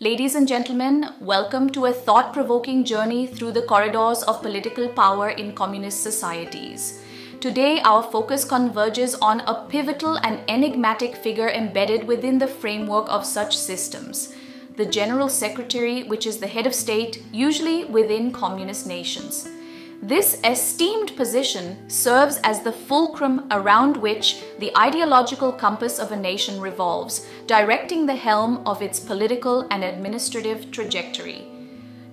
Ladies and gentlemen, welcome to a thought-provoking journey through the corridors of political power in communist societies. Today, our focus converges on a pivotal and enigmatic figure embedded within the framework of such systems, the General Secretary, which is the head of state, usually within communist nations. This esteemed position serves as the fulcrum around which the ideological compass of a nation revolves, directing the helm of its political and administrative trajectory.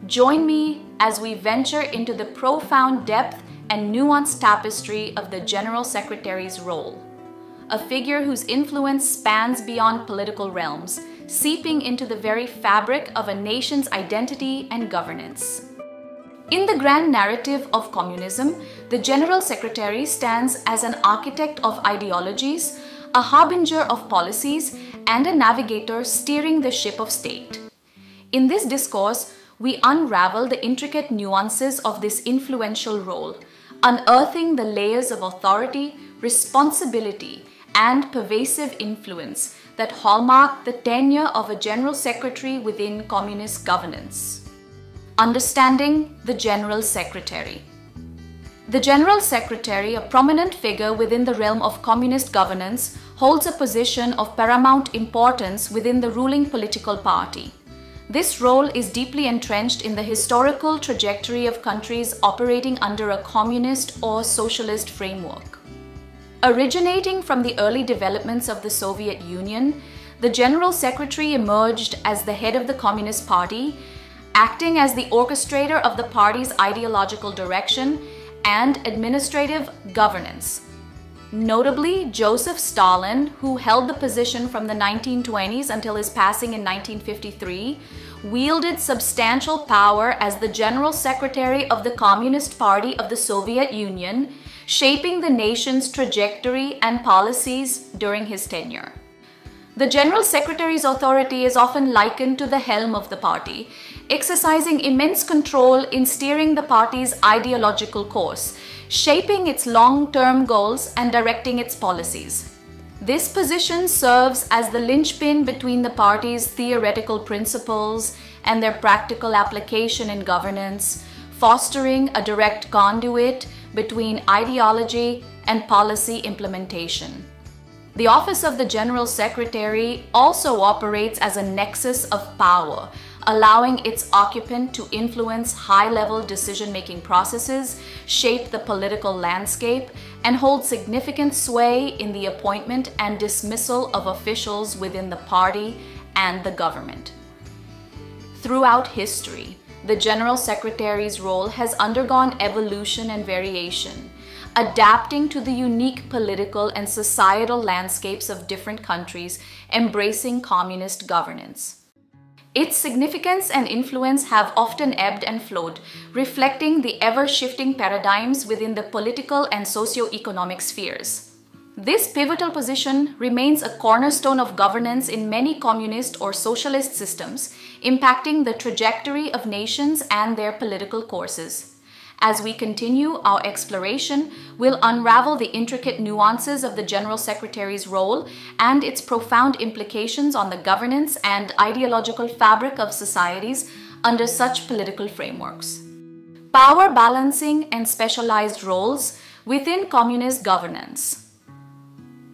Join me as we venture into the profound depth and nuanced tapestry of the General Secretary's role, a figure whose influence spans beyond political realms, seeping into the very fabric of a nation's identity and governance. In the grand narrative of communism, the General Secretary stands as an architect of ideologies, a harbinger of policies, and a navigator steering the ship of state. In this discourse, we unravel the intricate nuances of this influential role, unearthing the layers of authority, responsibility, and pervasive influence that hallmark the tenure of a General Secretary within communist governance. Understanding the General Secretary. The General Secretary, a prominent figure within the realm of communist governance, holds a position of paramount importance within the ruling political party. This role is deeply entrenched in the historical trajectory of countries operating under a communist or socialist framework. Originating from the early developments of the Soviet Union, the General Secretary emerged as the head of the Communist Party, acting as the orchestrator of the party's ideological direction and administrative governance. Notably, Joseph Stalin, who held the position from the 1920s until his passing in 1953, wielded substantial power as the General Secretary of the Communist Party of the Soviet Union, shaping the nation's trajectory and policies during his tenure. The General Secretary's authority is often likened to the helm of the party, exercising immense control in steering the party's ideological course, shaping its long-term goals and directing its policies. This position serves as the linchpin between the party's theoretical principles and their practical application in governance, fostering a direct conduit between ideology and policy implementation. The office of the General Secretary also operates as a nexus of power, allowing its occupant to influence high-level decision-making processes, shape the political landscape, and hold significant sway in the appointment and dismissal of officials within the party and the government. Throughout history, the General Secretary's role has undergone evolution and variation, adapting to the unique political and societal landscapes of different countries embracing communist governance. Its significance and influence have often ebbed and flowed, reflecting the ever-shifting paradigms within the political and socio-economic spheres. This pivotal position remains a cornerstone of governance in many communist or socialist systems, impacting the trajectory of nations and their political courses. As we continue our exploration, we'll unravel the intricate nuances of the General Secretary's role and its profound implications on the governance and ideological fabric of societies under such political frameworks. Power balancing and specialized roles within communist governance.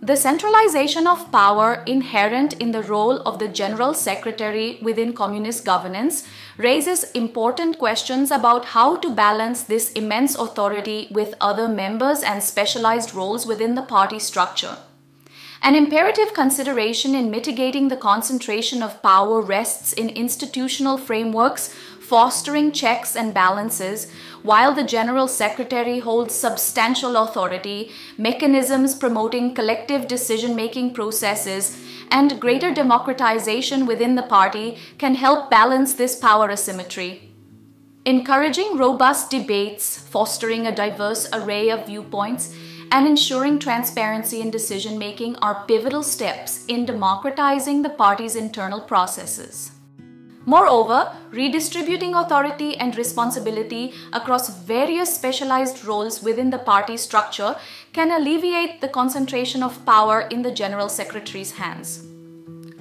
The centralization of power inherent in the role of the General Secretary within communist governance raises important questions about how to balance this immense authority with other members and specialized roles within the party structure. An imperative consideration in mitigating the concentration of power rests in institutional frameworks fostering checks and balances, while the General Secretary holds substantial authority, mechanisms promoting collective decision-making processes, and greater democratization within the party can help balance this power asymmetry. Encouraging robust debates, fostering a diverse array of viewpoints, and ensuring transparency in decision-making are pivotal steps in democratizing the party's internal processes. Moreover, redistributing authority and responsibility across various specialized roles within the party structure can alleviate the concentration of power in the General Secretary's hands.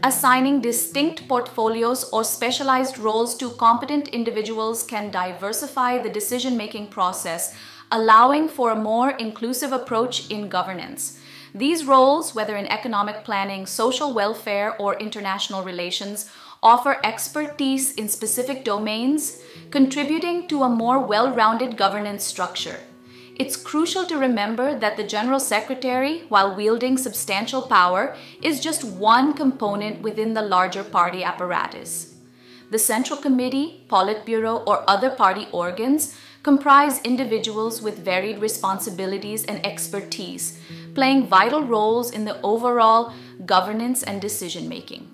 Assigning distinct portfolios or specialized roles to competent individuals can diversify the decision-making process, allowing for a more inclusive approach in governance. These roles, whether in economic planning, social welfare, or international relations, offer expertise in specific domains, contributing to a more well-rounded governance structure. It's crucial to remember that the General Secretary, while wielding substantial power, is just one component within the larger party apparatus. The Central Committee, Politburo, or other party organs comprise individuals with varied responsibilities and expertise, playing vital roles in the overall governance and decision-making.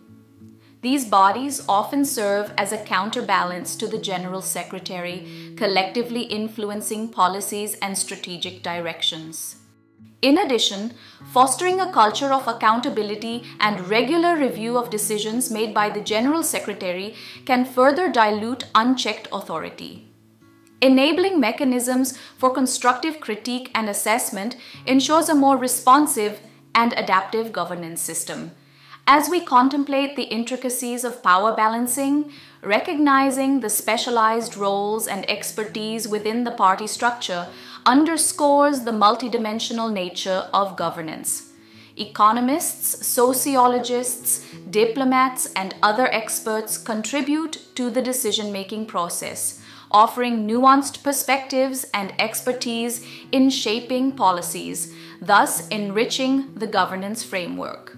These bodies often serve as a counterbalance to the General Secretary, collectively influencing policies and strategic directions. In addition, fostering a culture of accountability and regular review of decisions made by the General Secretary can further dilute unchecked authority. Enabling mechanisms for constructive critique and assessment ensures a more responsive and adaptive governance system. As we contemplate the intricacies of power balancing, recognizing the specialized roles and expertise within the party structure underscores the multidimensional nature of governance. Economists, sociologists, diplomats, and other experts contribute to the decision-making process, offering nuanced perspectives and expertise in shaping policies, thus enriching the governance framework.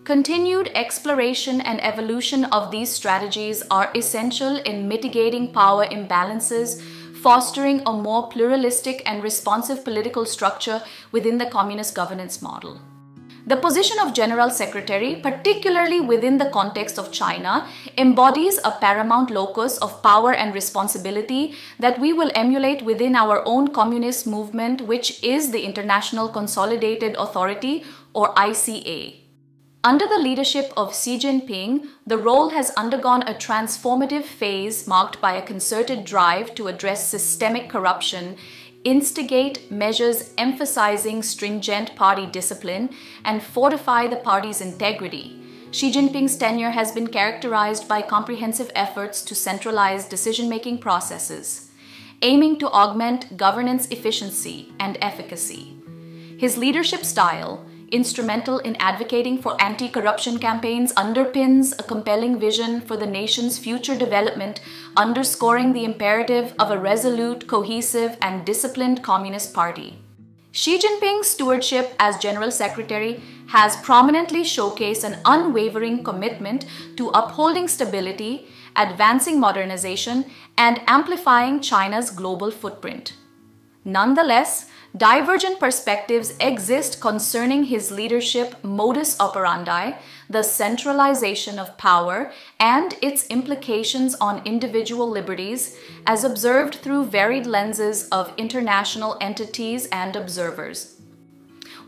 Continued exploration and evolution of these strategies are essential in mitigating power imbalances, fostering a more pluralistic and responsive political structure within the communist governance model. The position of General Secretary, particularly within the context of China, embodies a paramount locus of power and responsibility that we will emulate within our own communist movement, which is the International Consolidated Authority, or ICA. Under the leadership of Xi Jinping, the role has undergone a transformative phase marked by a concerted drive to address systemic corruption, instigate measures emphasizing stringent party discipline, and fortify the party's integrity. Xi Jinping's tenure has been characterized by comprehensive efforts to centralize decision-making processes, aiming to augment governance efficiency and efficacy. His leadership style, instrumental in advocating for anti-corruption campaigns, underpins a compelling vision for the nation's future development, underscoring the imperative of a resolute, cohesive, and disciplined Communist Party. Xi Jinping's stewardship as General Secretary has prominently showcased an unwavering commitment to upholding stability, advancing modernization, and amplifying China's global footprint. Nonetheless, divergent perspectives exist concerning his leadership modus operandi, the centralization of power, and its implications on individual liberties, as observed through varied lenses of international entities and observers.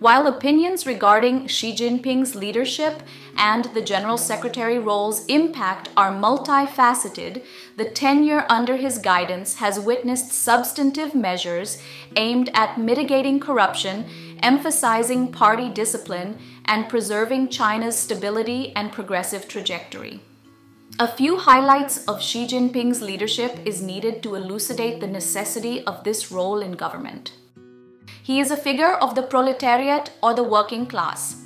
While opinions regarding Xi Jinping's leadership and the General Secretary role's impact are multifaceted, the tenure under his guidance has witnessed substantive measures aimed at mitigating corruption, emphasizing party discipline, and preserving China's stability and progressive trajectory. A few highlights of Xi Jinping's leadership is needed to elucidate the necessity of this role in government. He is a figure of the proletariat or the working class.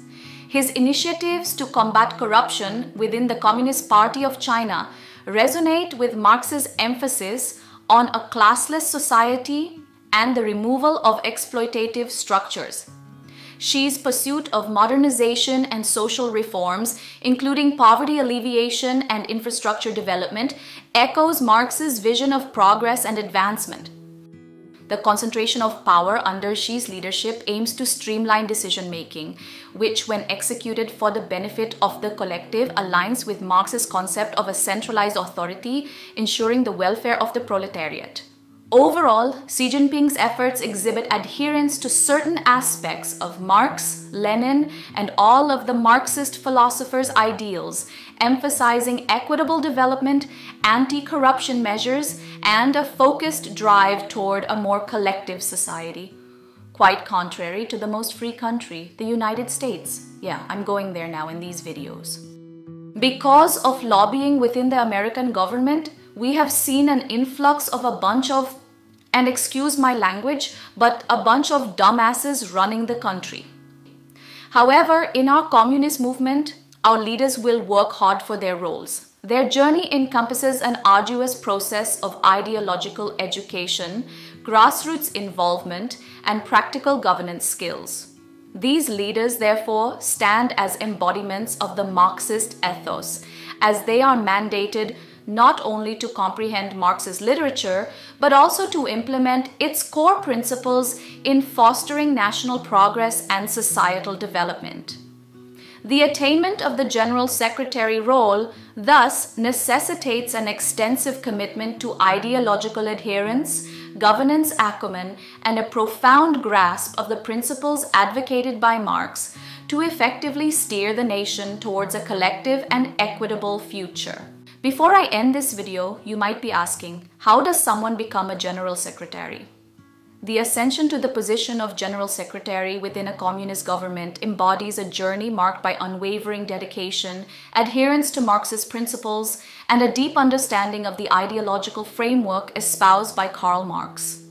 His initiatives to combat corruption within the Communist Party of China resonate with Marx's emphasis on a classless society and the removal of exploitative structures. Xi's pursuit of modernization and social reforms, including poverty alleviation and infrastructure development, echoes Marx's vision of progress and advancement. The concentration of power under Xi's leadership aims to streamline decision-making, which, when executed for the benefit of the collective, aligns with Marx's concept of a centralized authority, ensuring the welfare of the proletariat. Overall, Xi Jinping's efforts exhibit adherence to certain aspects of Marx, Lenin, and all of the Marxist philosophers' ideals, emphasizing equitable development, anti-corruption measures, and a focused drive toward a more collective society. Quite contrary to the most free country, the United States. Yeah, I'm going there now in these videos. Because of lobbying within the American government, we have seen an influx of a bunch of, and excuse my language, but a bunch of dumbasses running the country. However, in our communist movement, our leaders will work hard for their roles. Their journey encompasses an arduous process of ideological education, grassroots involvement, and practical governance skills. These leaders, therefore, stand as embodiments of the Marxist ethos, as they are mandated not only to comprehend Marx's literature, but also to implement its core principles in fostering national progress and societal development. The attainment of the General Secretary role thus necessitates an extensive commitment to ideological adherence, governance acumen, and a profound grasp of the principles advocated by Marx to effectively steer the nation towards a collective and equitable future. Before I end this video, you might be asking, how does someone become a General Secretary? The ascension to the position of General Secretary within a communist government embodies a journey marked by unwavering dedication, adherence to Marxist principles, and a deep understanding of the ideological framework espoused by Karl Marx.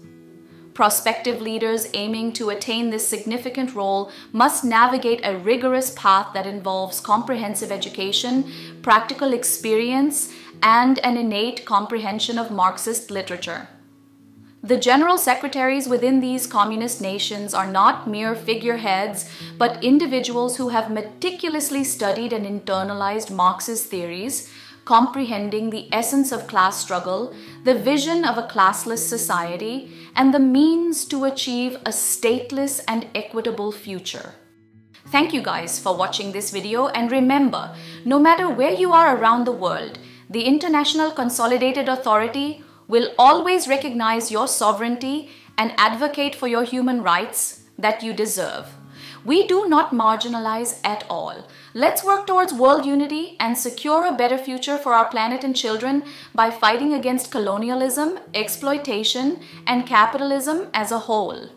Prospective leaders aiming to attain this significant role must navigate a rigorous path that involves comprehensive education, practical experience, and an innate comprehension of Marxist literature. The general secretaries within these communist nations are not mere figureheads, but individuals who have meticulously studied and internalized Marx's theories, comprehending the essence of class struggle, the vision of a classless society, and the means to achieve a stateless and equitable future. Thank you guys for watching this video, and remember, no matter where you are around the world, the International Consolidated Authority will always recognize your sovereignty and advocate for your human rights that you deserve. We do not marginalize at all. Let's work towards world unity and secure a better future for our planet and children by fighting against colonialism, exploitation, and capitalism as a whole.